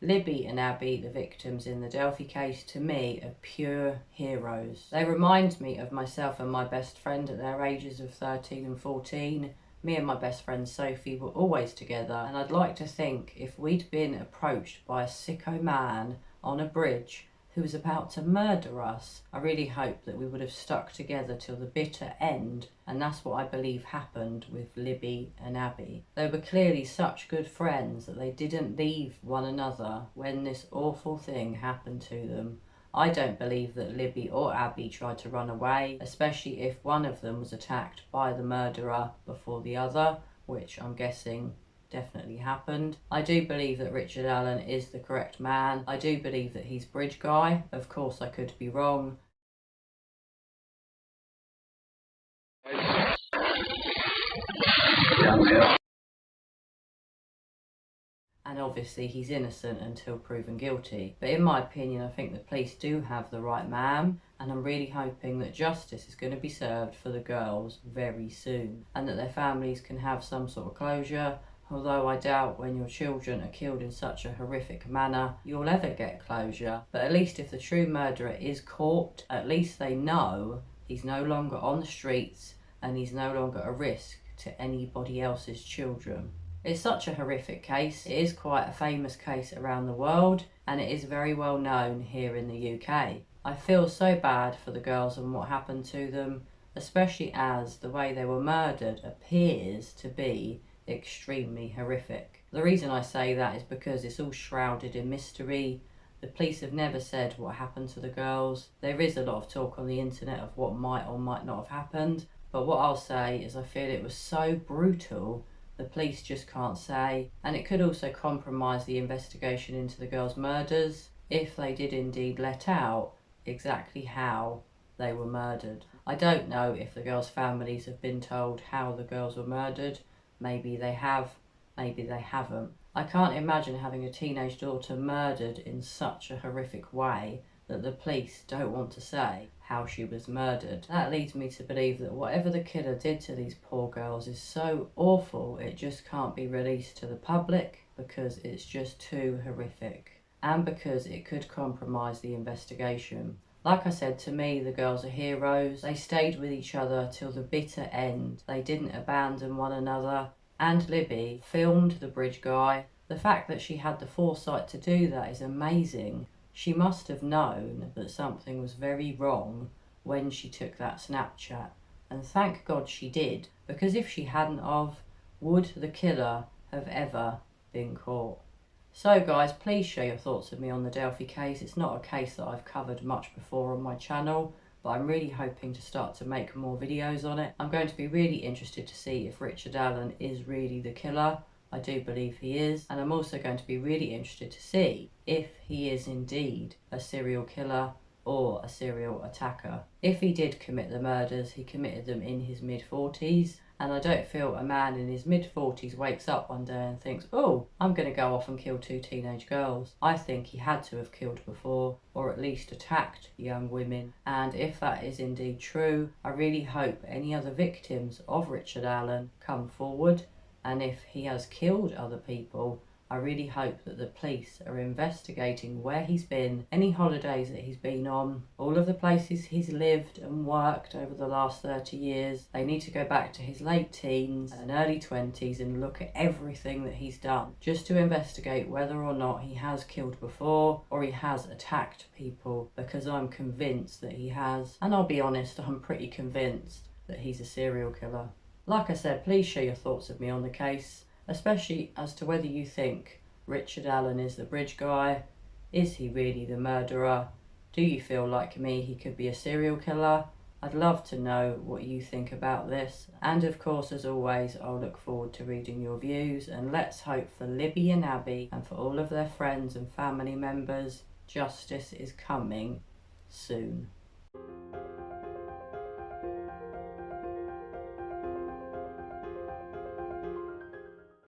Libby and Abby, the victims in the Delphi case, to me are pure heroes. They remind me of myself and my best friend at their ages of 13 and 14. Me and my best friend Sophie were always together, and I'd like to think if we'd been approached by a sicko man on a bridge who was about to murder us, I really hope that we would have stuck together till the bitter end, and that's what I believe happened with Libby and Abby. They were clearly such good friends that they didn't leave one another when this awful thing happened to them. I don't believe that Libby or Abby tried to run away, especially if one of them was attacked by the murderer before the other, which I'm guessing definitely happened. I do believe that Richard Allen is the correct man. I do believe that he's bridge guy. Of course, I could be wrong. And obviously he's innocent until proven guilty. But in my opinion, I think the police do have the right man, and I'm really hoping that justice is going to be served for the girls very soon, and that their families can have some sort of closure. Although I doubt when your children are killed in such a horrific manner, you'll ever get closure. But at least if the true murderer is caught, at least they know he's no longer on the streets and he's no longer a risk to anybody else's children. It's such a horrific case. It is quite a famous case around the world, and it is very well known here in the UK. I feel so bad for the girls and what happened to them, especially as the way they were murdered appears to be extremely horrific. The reason I say that is because it's all shrouded in mystery. The police have never said what happened to the girls. There is a lot of talk on the internet of what might or might not have happened, but what I'll say is I feel it was so brutal the police just can't say, and it could also compromise the investigation into the girls' murders if they did indeed let out exactly how they were murdered. I don't know if the girls' families have been told how the girls were murdered. Maybe they have, maybe they haven't. I can't imagine having a teenage daughter murdered in such a horrific way that the police don't want to say how she was murdered. That leads me to believe that whatever the killer did to these poor girls is so awful it just can't be released to the public because it's just too horrific, and because it could compromise the investigation. Like I said, to me, the girls are heroes. They stayed with each other till the bitter end. They didn't abandon one another. And Libby filmed the bridge guy. The fact that she had the foresight to do that is amazing. She must have known that something was very wrong when she took that Snapchat. And thank God she did, because if she hadn't of, would the killer have ever been caught? So guys, please share your thoughts with me on the Delphi case. It's not a case that I've covered much before on my channel, but I'm really hoping to start to make more videos on it. I'm going to be really interested to see if Richard Allen is really the killer. I do believe he is, and I'm also going to be really interested to see if he is indeed a serial killer or a serial attacker. If he did commit the murders, he committed them in his mid-40s, and I don't feel a man in his mid-40s wakes up one day and thinks, oh, I'm going to go off and kill 2 teenage girls. I think he had to have killed before, or at least attacked young women. And if that is indeed true, I really hope any other victims of Richard Allen come forward. And if he has killed other people, I really hope that the police are investigating where he's been, any holidays that he's been on, all of the places he's lived and worked over the last 30 years. They need to go back to his late teens and early 20s and look at everything that he's done, just to investigate whether or not he has killed before or he has attacked people, because I'm convinced that he has. And I'll be honest, I'm pretty convinced that he's a serial killer. Like I said, please share your thoughts with me on the case, especially as to whether you think Richard Allen is the bridge guy. Is he really the murderer? Do you feel like me he could be a serial killer? I'd love to know what you think about this. And of course, as always, I'll look forward to reading your views, and let's hope for Libby and Abby and for all of their friends and family members, justice is coming soon.